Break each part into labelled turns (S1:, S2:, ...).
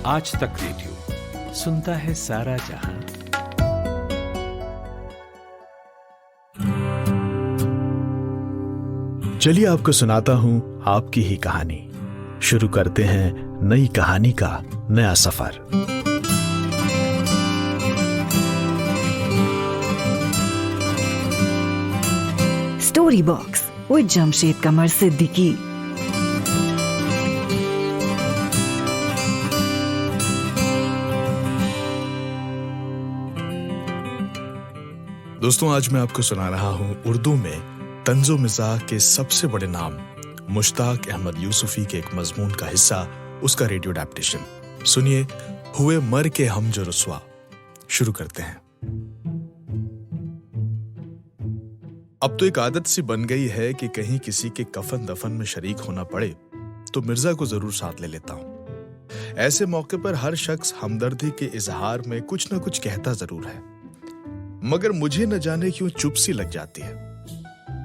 S1: آج تک ریڈیو سنتا ہے سارا جہاں۔
S2: چلیے آپ کو سناتا ہوں آپ کی ہی کہانی۔ شروع کرتے ہیں نئی کہانی کا نیا سفر۔
S3: Story box with Jamshed Qamar Siddiqui.
S2: دوستوں، آج میں آپ کو سنا رہا ہوں اردو میں طنز و مزاح کے سب سے بڑے نام مشتاق احمد یوسفی کے ایک مضمون کا حصہ، اس کا ریڈیو اڈیپٹیشن۔ سنیے، ہوئے مر کے ہم جو رسوا۔ شروع کرتے ہیں۔ اب تو ایک عادت سی بن گئی ہے کہ کہیں کسی کے کفن دفن میں شریک ہونا پڑے تو مرزا کو ضرور ساتھ لے لیتا ہوں۔ ایسے موقع پر ہر شخص ہمدردی کے اظہار میں کچھ نہ کچھ کہتا ضرور ہے، مگر مجھے نہ جانے کیوں چپ سی لگ جاتی ہے۔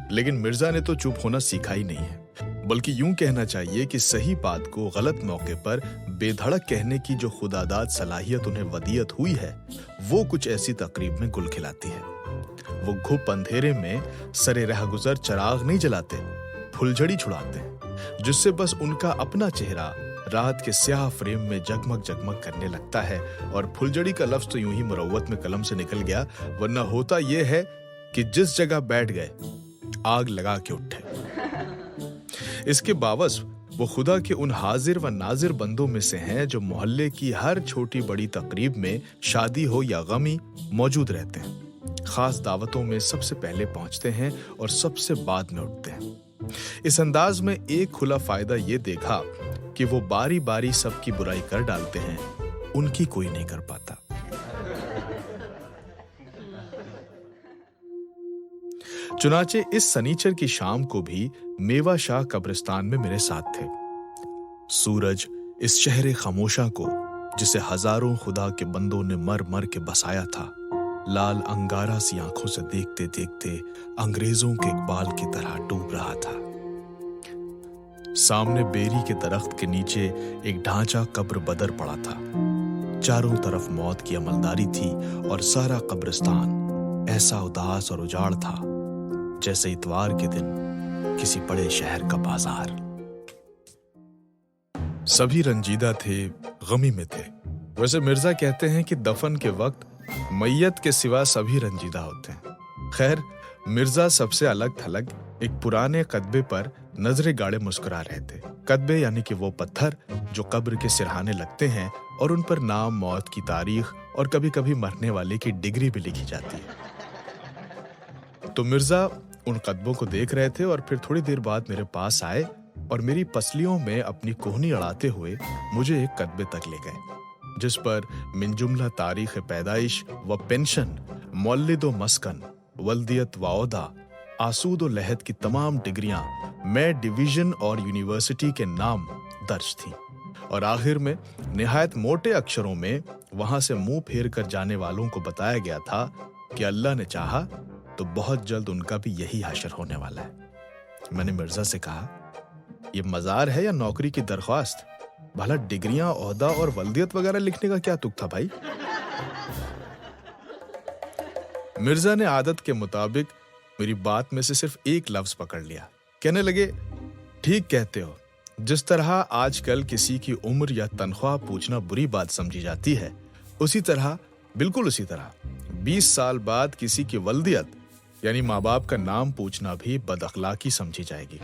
S2: لیکن مرزا نے تو چپ ہونا سیکھا ہی نہیں ہے، بلکہ یوں کہنا چاہیے کہ صحیح بات کو غلط موقع پر بے دھڑک کہنے کی جو خداداد صلاحیت انہیں ودیعت ہوئی ہے، وہ کچھ ایسی تقریب میں گل کھلاتی ہے۔ وہ گھپ اندھیرے میں سرے رہ گزر چراغ نہیں جلاتے، پھلجھڑی چھڑاتے ہیں، جس سے بس ان کا اپنا چہرہ رات کے سیاہ فریم میں جگمگ جگمگ کرنے لگتا ہے۔ اور پھلجھڑی کا لفظ تو یوں ہی مروت میں قلم سے نکل گیا، ورنہ ہوتا یہ ہے کہ جس جگہ بیٹھ گئے آگ لگا کے اٹھے۔ اس کے باوجود وہ خدا کے ان حاضر و ناظر بندوں میں سے ہیں جو محلے کی ہر چھوٹی بڑی تقریب میں، شادی ہو یا غمی، موجود رہتے ہیں۔ خاص دعوتوں میں سب سے پہلے پہنچتے ہیں اور سب سے بعد میں اٹھتے ہیں۔ اس انداز میں ایک کھلا فائدہ یہ دیکھا کہ وہ باری باری سب کی برائی کر ڈالتے ہیں، ان کی کوئی نہیں کر پاتا۔ چنانچہ اس سنیچر کی شام کو بھی میوا شاہ قبرستان میں میرے ساتھ تھے۔ سورج اس شہر خاموشاں کو، جسے ہزاروں خدا کے بندوں نے مر مر کے بسایا تھا، لال انگارہ سی آنکھوں سے دیکھتے دیکھتے انگریزوں کے اقبال کی طرح ڈوب رہا تھا۔ سامنے بیری کے درخت کے نیچے ایک ڈھانچہ قبر بدر پڑا تھا۔ چاروں طرف موت کی عملداری تھی اور سارا قبرستان ایسا اداس اور اجاڑ تھا جیسے اتوار کے دن کسی بڑے شہر کا بازار۔ سبھی رنجیدہ تھے، غمی میں تھے۔ ویسے مرزا کہتے ہیں کہ دفن کے وقت میت کے سوا سبھی رنجیدہ ہوتے ہیں۔ خیر، مرزا سب سے الگ تھلگ ایک پرانے قدبے پر نظریں گاڑے مسکرا رہے تھے۔ قدبے یعنی کہ وہ پتھر جو قبر کے سرہانے لگتے ہیں اور ان پر نام، موت کی تاریخ اور کبھی کبھی مرنے والے کی ڈگری بھی لکھی جاتی ہے۔ تو مرزا ان قدبوں کو دیکھ رہے تھے اور پھر تھوڑی دیر بعد میرے پاس آئے اور میری پسلیوں میں اپنی کوہنی اڑاتے ہوئے مجھے ایک قدبے تک لے گئے، جس پر من جملہ تاریخ پیدائش و پینشن، مولد و مسکن، ولدیت و عہدہ، آسود و لحد کی تمام ڈگریاں، میں ڈویژن اور یونیورسٹی کے نام درج تھیں، اور آخر میں نہایت موٹے اکشروں میں وہاں سے منہ پھیر کر جانے والوں کو بتایا گیا تھا کہ اللہ نے چاہا تو بہت جلد ان کا بھی یہی حشر ہونے والا ہے۔ میں نے مرزا سے کہا، یہ مزار ہے یا نوکری کی درخواست؟ بھلا ڈگریاں، عہدہ اور ولدیت وغیرہ لکھنے کا کیا تک تھا بھائی؟ مرزا نے عادت کے مطابق میری بات میں سے صرف ایک لفظ پکڑ لیا۔ کہنے لگے، ٹھیک کہتے ہو، جس طرح آج کل کسی کی عمر یا تنخواہ پوچھنا بری بات سمجھی جاتی ہے، اسی طرح، بالکل اسی طرح 20 سال بعد کسی کی ولدیت یعنی ماں باپ کا نام پوچھنا بھی بد اخلاقی سمجھی جائے گی۔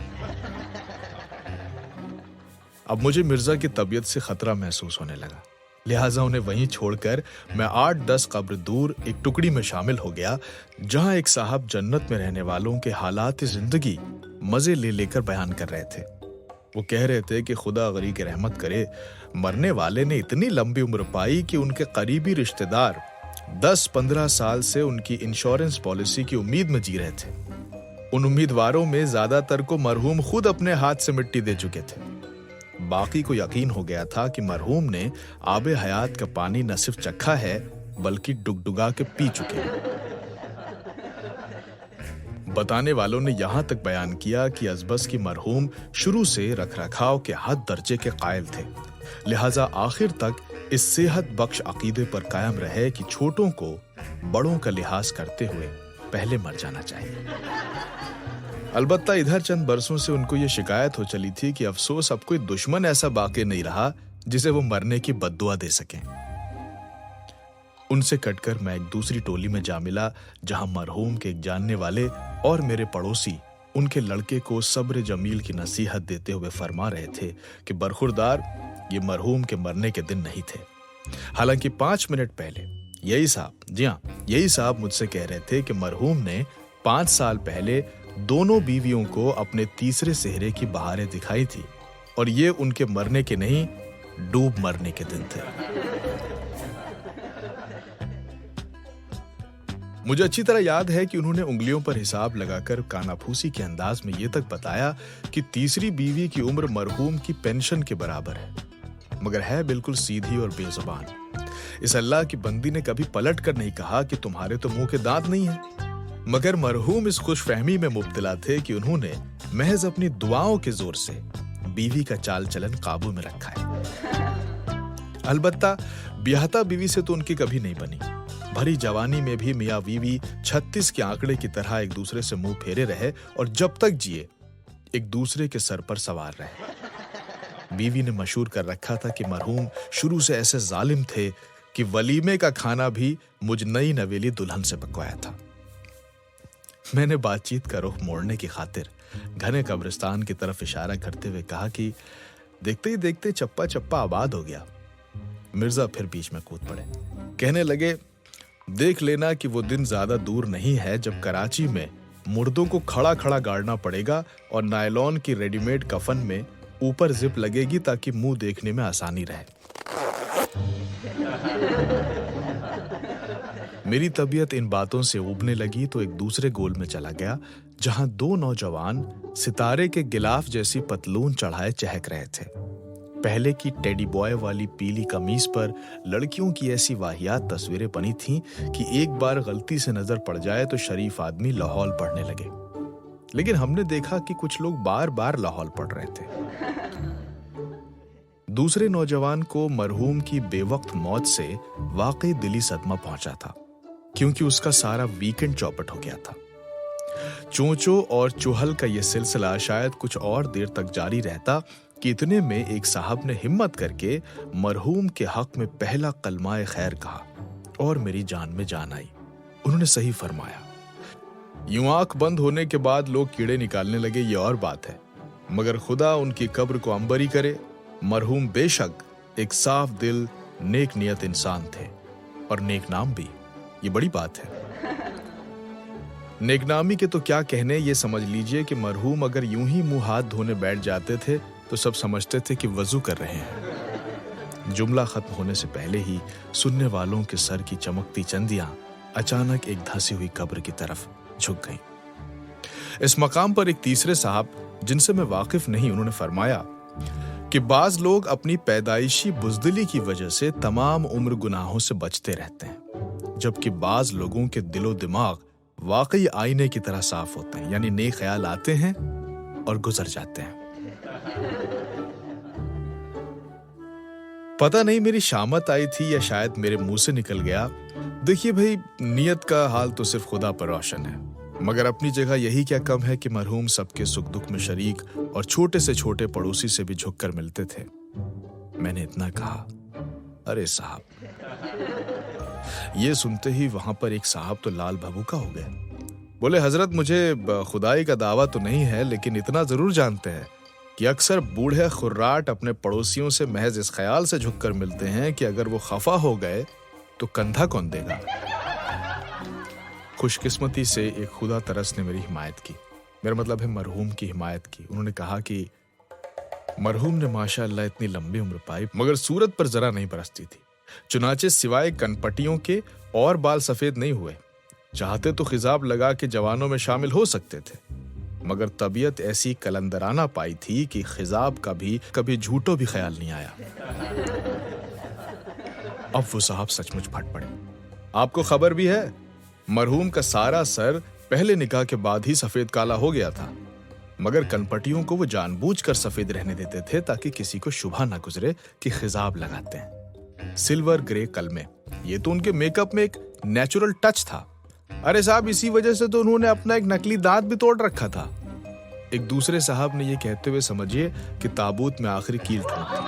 S2: اب مجھے مرزا کی طبیعت سے خطرہ محسوس ہونے لگا، لہٰذا انہیں وہیں چھوڑ کر میں 8-10 قبر دور ایک ٹکڑی میں شامل ہو گیا، جہاں ایک صاحب جنت میں رہنے والوں کے حالات زندگی مزے لے لے کر بیان کر رہے تھے۔ وہ کہہ رہے تھے کہ خدا غریق رحمت کرے، مرنے والے نے اتنی لمبی عمر پائی کہ ان کے قریبی رشتہ دار 10-15 سال سے ان کی انشورنس پالیسی کی امید میں جی رہے تھے۔ ان امیدواروں میں زیادہ تر کو مرحوم خود اپنے ہاتھ سے مٹی دے چکے تھے۔ باقی کو یقین ہو گیا تھا کہ مرحوم نے آب حیات کا پانی نہ صرف چکھا ہے بلکہ ڈگڈگا کے پی چکے ہیں۔ بتانے والوں نے یہاں تک بیان کیا کہ ازبز کی مرحوم شروع سے رکھ رکھاؤ کے حد درجے کے قائل تھے، لہٰذا آخر تک इस सेहत बख्श अकीदे पर कायम रहे कि छोटों को बड़ों का लिहाज करते हुए पहले मर जाना चाहिए। अलबत्ता इधर चंद बरसों से उनको ये शिकायत हो चली थी कि अफसोस अब कोई दुश्मन ऐसा बाकी नहीं रहा जिसे वो मरने की बद्दुआ दे सकें। उनसे कटकर मैं एक दूसरी टोली में जा मिला, जहां मरहूम के एक जानने वाले और मेरे पड़ोसी उनके लड़के को सब्र जमील की नसीहत देते हुए फरमा रहे थे कि बरखुरदार, ये मरहूम के मरने के दिन नहीं थे। हालांकि 5 मिनट पहले यही साहब, जी हाँ, यही साहब मुझसे कह रहे थे कि मरहूम ने 5 साल पहले दोनों बीवियों को अपने तीसरे सेहरे की बहारें दिखाई थी और ये उनके मरने के नहीं, डूब मरने के दिन थे। मुझे अच्छी तरह याद है कि उन्होंने उंगलियों पर हिसाब लगाकर कानाफूसी के अंदाज में यह तक बताया कि तीसरी बीवी की उम्र मरहूम की पेंशन के बराबर है, मगर है बिल्कुल सीधी और बेजुबान। इस अल्लाह की बंदी ने कभी पलट कर नहीं कहा कि तुम्हारे तो मुंह के दांत नहीं है, मगर मरहूम इस खुशफहमी में मुब्तला थे कि उन्होंने महज अपनी दुआओं के जोर से बीवी का चाल चलन काबू में रखा है। अलबत्ता ब्याहता बीवी से तो उनकी कभी नहीं बनी। भरी जवानी में भी मियाँ बीवी 36 के आंकड़े की तरह एक दूसरे से मुंह फेरे रहे और जब तक जिए एक दूसरे के सर पर सवार रहे। बीवी ने मशहूर कर रखा था कि मरहूम शुरू से ऐसे जालिम थे कि वलीमे का खाना भी मुझ नई नवेली दुल्हन से पकवाया था। मैंने बातचीत का रुख मोड़ने की खातिर घने कब्रिस्तान की तरफ इशारा करते हुए कहा कि देखते ही देखते चप्पा चप्पा आबाद हो गया। मिर्जा फिर बीच में कूद पड़े, कहने लगे, देख लेना कि वो दिन ज्यादा दूर नहीं है जब कराची में मुर्दों को खड़ा खड़ा गाड़ना पड़ेगा और नायलॉन की रेडीमेड कफन में ऊपर जिप लगेगी ताकि मुंह देखने में आसानी रहे। मेरी तबीयत इन बातों से उबने लगी तो एक दूसरे गोल में चला गया, जहां 2 नौजवान सितारे के गिलाफ जैसी पतलून चढ़ाए चहक रहे थे। पहले की टेडी बॉय वाली पीली कमीज पर लड़कियों की ऐसी वाहियात तस्वीरें बनी थीं कि एक बार गलती से नजर पड़ जाए तो शरीफ आदमी लाहौल पढ़ने लगे। लेकिन हमने देखा कि कुछ लोग बार बार लाहौल पढ़ रहे थे। दूसरे नौजवान को मरहूम की बेवक्त मौत से वाकई दिली सदमा पहुंचा था, क्योंकि उसका सारा वीकेंड चौपट हो गया था। चोंचो और चुहल का यह सिलसिला शायद कुछ और देर तक जारी रहता कि इतने में एक साहब ने हिम्मत करके मरहूम के हक में पहला कलमाए खैर कहा और मेरी जान में जान आई। उन्होंने सही फरमाया। यूं आंख बंद होने के बाद लोग कीड़े निकालने लगे, ये और बात है, मगर खुदा उनकी कब्र को अंबरी करे। मरहूम बेशक एक साफ दिल नेक नियत इंसान थे और नेक नाम भी, ये बड़ी बात है। नेकनामी के तो क्या कहने, ये समझ लीजिए कि मरहूम अगर यूं ही मुंह हाथ धोने बैठ जाते थे तो सब समझते थे कि वजू कर रहे हैं। जुमला खत्म होने से पहले ही सुनने वालों के सर की चमकती चंदियां अचानक एक धंसी हुई कब्र की तरफ झुक गईं। इस मकाम पर एक तीसरे साहब, जिनसे मैं वाकिफ नहीं, उन्होंने फरमाया कि बाज लोग अपनी पैदाइशी बुजदिली की वजह से तमाम उम्र गुनाहों से बचते रहते हैं, जबकि बाज लोगों के दिलो दिमाग वाकई आईने की तरह साफ होते हैं, यानी नेक ख्याल आते हैं और गुजर जाते हैं। पता नहीं मेरी शामत आई थी या शायद मेरे मुंह से निकल गया। देखिए भाई, नियत का हाल तो सिर्फ खुदा पर रोशन है, मगर अपनी जगह यही क्या कम है कि मरहूम सबके सुख दुख में शरीक और छोटे से छोटे पड़ोसी से भी झुककर मिलते थे। मैंने इतना कहा, अरे साहब। ये सुनते ही वहां पर एक साहब तो लाल भभूका हो गए। बोले, हजरत, मुझे खुदाई का दावा तो नहीं है, लेकिन इतना जरूर जानते हैं कि अक्सर बूढ़े खुर्राट अपने पड़ोसियों से महज इस ख्याल से झुककर मिलते हैं कि अगर वो खफा हो गए तो कंधा कौन देगा। खुशकिस्मती से एक खुदा तरस ने मेरी हिमायत की, मेरा मतलब है मरहूम की हिमायत की। उन्होंने कहा कि मरहूम ने माशाअल्लाह इतनी लंबी उम्र पाई, मगर सूरत पर जरा नहीं बरसती थी। चुनाचे सिवाय कनपटियों के और बाल सफेद नहीं हुए। चाहते तो खिजाब लगा के जवानों में शामिल हो सकते थे, मगर तबीयत ऐसी कलंदराना पाई थी कि खिजाब का भी कभी झूठो भी ख्याल नहीं आया। अब वो साहब सचमुच फट पड़े। आपको खबर भी है, मरहूम का सारा सर पहले निकाह के बाद ही सफेद काला हो गया था, मगर कनपटियों को वो जानबूझकर सफेद रहने देते थे ताकि किसी को शुभा ना गुजरे कि खिजाब लगाते हैं। सिल्वर ग्रे कलमे। ये तो उनके मेकअप में एक नेचुरल टच था। अरे साहब, इसी वजह से तो उन्होंने अपना एक नकली दांत भी तोड़ रखा था। एक दूसरे साहब ने ये कहते हुए समझिए कि ताबूत में आखिरी कील ठोक दी।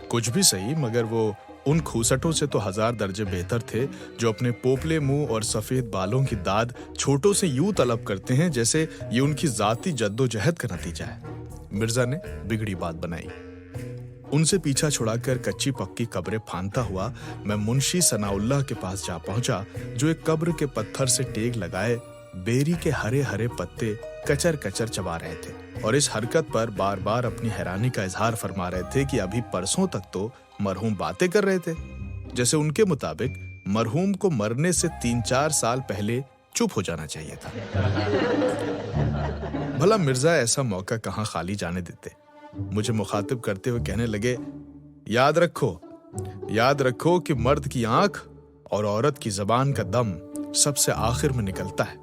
S2: कुछ भी सही, मगर वो उन खूसटों से तो 1000 दर्जे बेहतर थे जो अपने पोपले मुंह और सफेद बालों की दाद छोटों से यूं तलब करते हैं जैसे ये उनकी जाती जद्दोजहद का नतीजा है। मिर्जा ने बिगड़ी बात बनाई। उनसे पीछा छुड़ाकर कच्ची पक्की कब्रें फांदता हुआ मैं मुंशी सनाउल्लाह के पास जा पहुंचा, जो एक कब्र के पत्थर से टेक लगाए बेरी के हरे हरे पत्ते कचर कचर चबा रहे थे और इस हरकत पर बार बार अपनी हैरानी का इजहार फरमा रहे थे कि अभी परसों तक तो मरहूम बातें कर रहे थे, जैसे उनके मुताबिक मरहूम को मरने से 3-4 साल पहले चुप हो जाना चाहिए था। भला मिर्जा ऐसा मौका कहां खाली जाने देते। मुझे मुखातिब करते हुए कहने लगे, याद रखो कि मर्द की आंख और औरत की जबान का दम सबसे आखिर में निकलता है।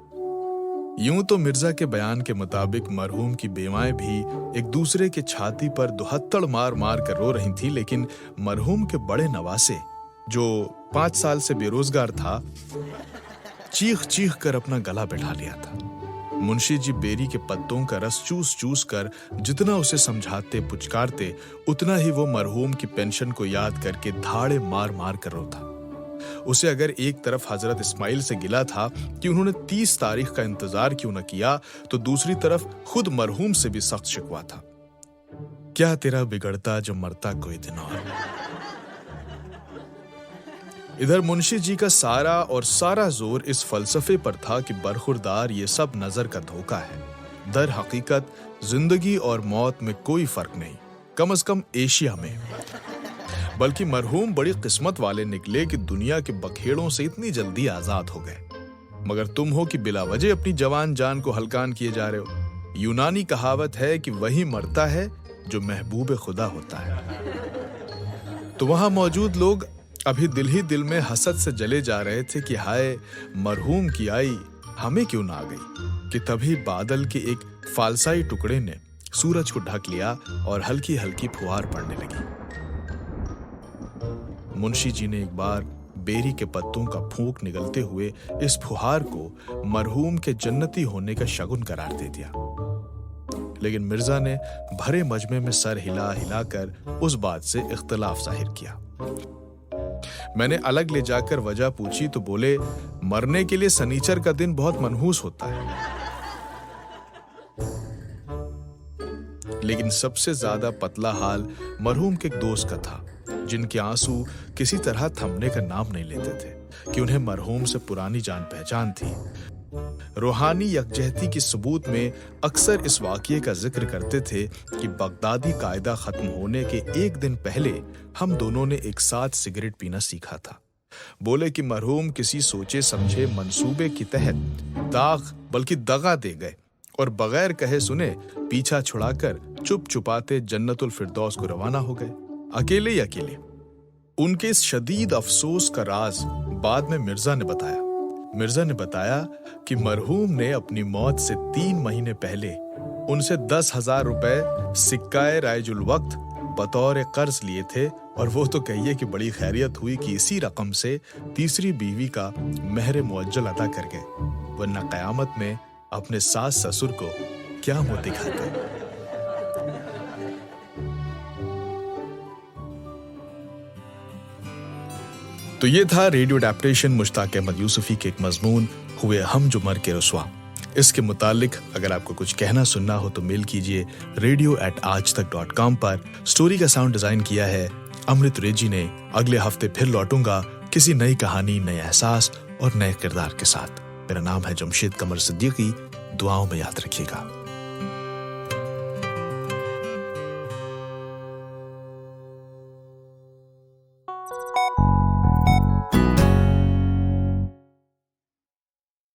S2: यूं तो मिर्जा के बयान के मुताबिक मरहूम की बेवाएं भी एक दूसरे के छाती पर दुहत्तड़ मार मार कर रो रही थी, लेकिन मरहूम के बड़े नवासे, जो 5 साल से बेरोजगार था, चीख चीख कर अपना गला बैठा लिया था। मुंशी जी बेरी के पत्तों का रस चूस चूस कर जितना उसे समझाते पुचकारते, उतना ही वो मरहूम की पेंशन को याद करके धाड़े मार मार कर रोता। उसे अगर एक तरफ हजरत इस्माइल से गिला था कि उन्होंने 30 तारीख का इंतजार क्यों न किया, तो दूसरी तरफ खुद मरहूम से भी सख्त शिकवा था। क्या तेरा बिगड़ता जो मरता कोई दिन और। इधर मुंशी जी का सारा जोर इस फलसफे पर था कि बरखुरदार ये सब नजर का धोखा है। दर हकीकत जिंदगी और मौत में कोई फर्क नहीं, कम से कम एशिया में। बल्कि मरहूम बड़ी किस्मत वाले निकले कि दुनिया के बखेड़ों से इतनी जल्दी आजाद हो गए, मगर तुम हो कि बिला वजह अपनी जवान जान को हलकान किए जा रहे हो। यूनानी कहावत है कि वही मरता है जो महबूब खुदा होता है। तो वहां मौजूद लोग अभी दिल ही दिल में हसद से जले जा रहे थे कि हाय, मरहूम की आई हमें क्यों ना आ गई, कि तभी बादल के एक फालसाई टुकड़े ने सूरज को ढक लिया और हल्की हल्की फुहार पड़ने लगी। मुंशी जी ने एक बार बेरी के पत्तों का फूंक निगलते हुए इस फुहार को मरहूम के जन्नती होने का शगुन करार दे दिया, लेकिन मिर्जा ने भरे मजमे में सर हिला हिला कर उस बात से इख्तिलाफ जाहिर किया। मैंने अलग ले जाकर वजह पूछी तो बोले, मरने के लिए सनीचर का दिन बहुत मनहूस होता है। लेकिन सबसे ज्यादा पतला हाल मरहूम के एक दोस्त का था, जिनके आंसू किसी तरह थमने का नाम नहीं लेते थे कि उन्हें मरहूम से पुरानी जान पहचान थी। रूहानी यकजहती की सबूत में अक्सर इस वाक़ये का जिक्र करते थे कि बगदादी कायदा खत्म होने के एक दिन पहले हम दोनों ने एक साथ सिगरेट पीना सीखा था। बोले कि मरहूम किसी सोचे समझे मंसूबे के तहत बल्कि दगा दे गए और बगैर कहे सुने पीछा छुड़ाकर चुप चुपाते जन्नतुल फिरदौस को रवाना हो गए, अकेले ही अकेले। उनके इस शदीद अफसोस का राज बाद में मिर्जा ने बताया कि मरहूम ने अपनी मौत से 3 महीने पहले उनसे 10,000 रुपए सिक्काए रायजुल वक्त बतौर कर्ज लिए थे, और वो तो कहिए कि बड़ी खैरियत हुई कि इसी रकम से तीसरी बीवी का मेहर मुअज्जल अदा कर गए, वरना कयामत में अपने सास ससुर को क्या मुंह दिखाते। तो ये था रेडियो अडैप्टेशन मुश्ताक अहमद यूसुफी के एक मजमून हुए हम जो मर के रुसवा। इसके मुतालिक अगर आपको कुछ कहना सुनना हो तो मेल कीजिए radio@aajtak.com पर। स्टोरी का साउंड डिजाइन किया है अमृत रेजी ने। अगले हफ्ते फिर लौटूंगा किसी नई कहानी, नए एहसास और नए किरदार के साथ। मेरा नाम है जमशेद कमर सिद्दीकी। दुआओं में याद रखिएगा।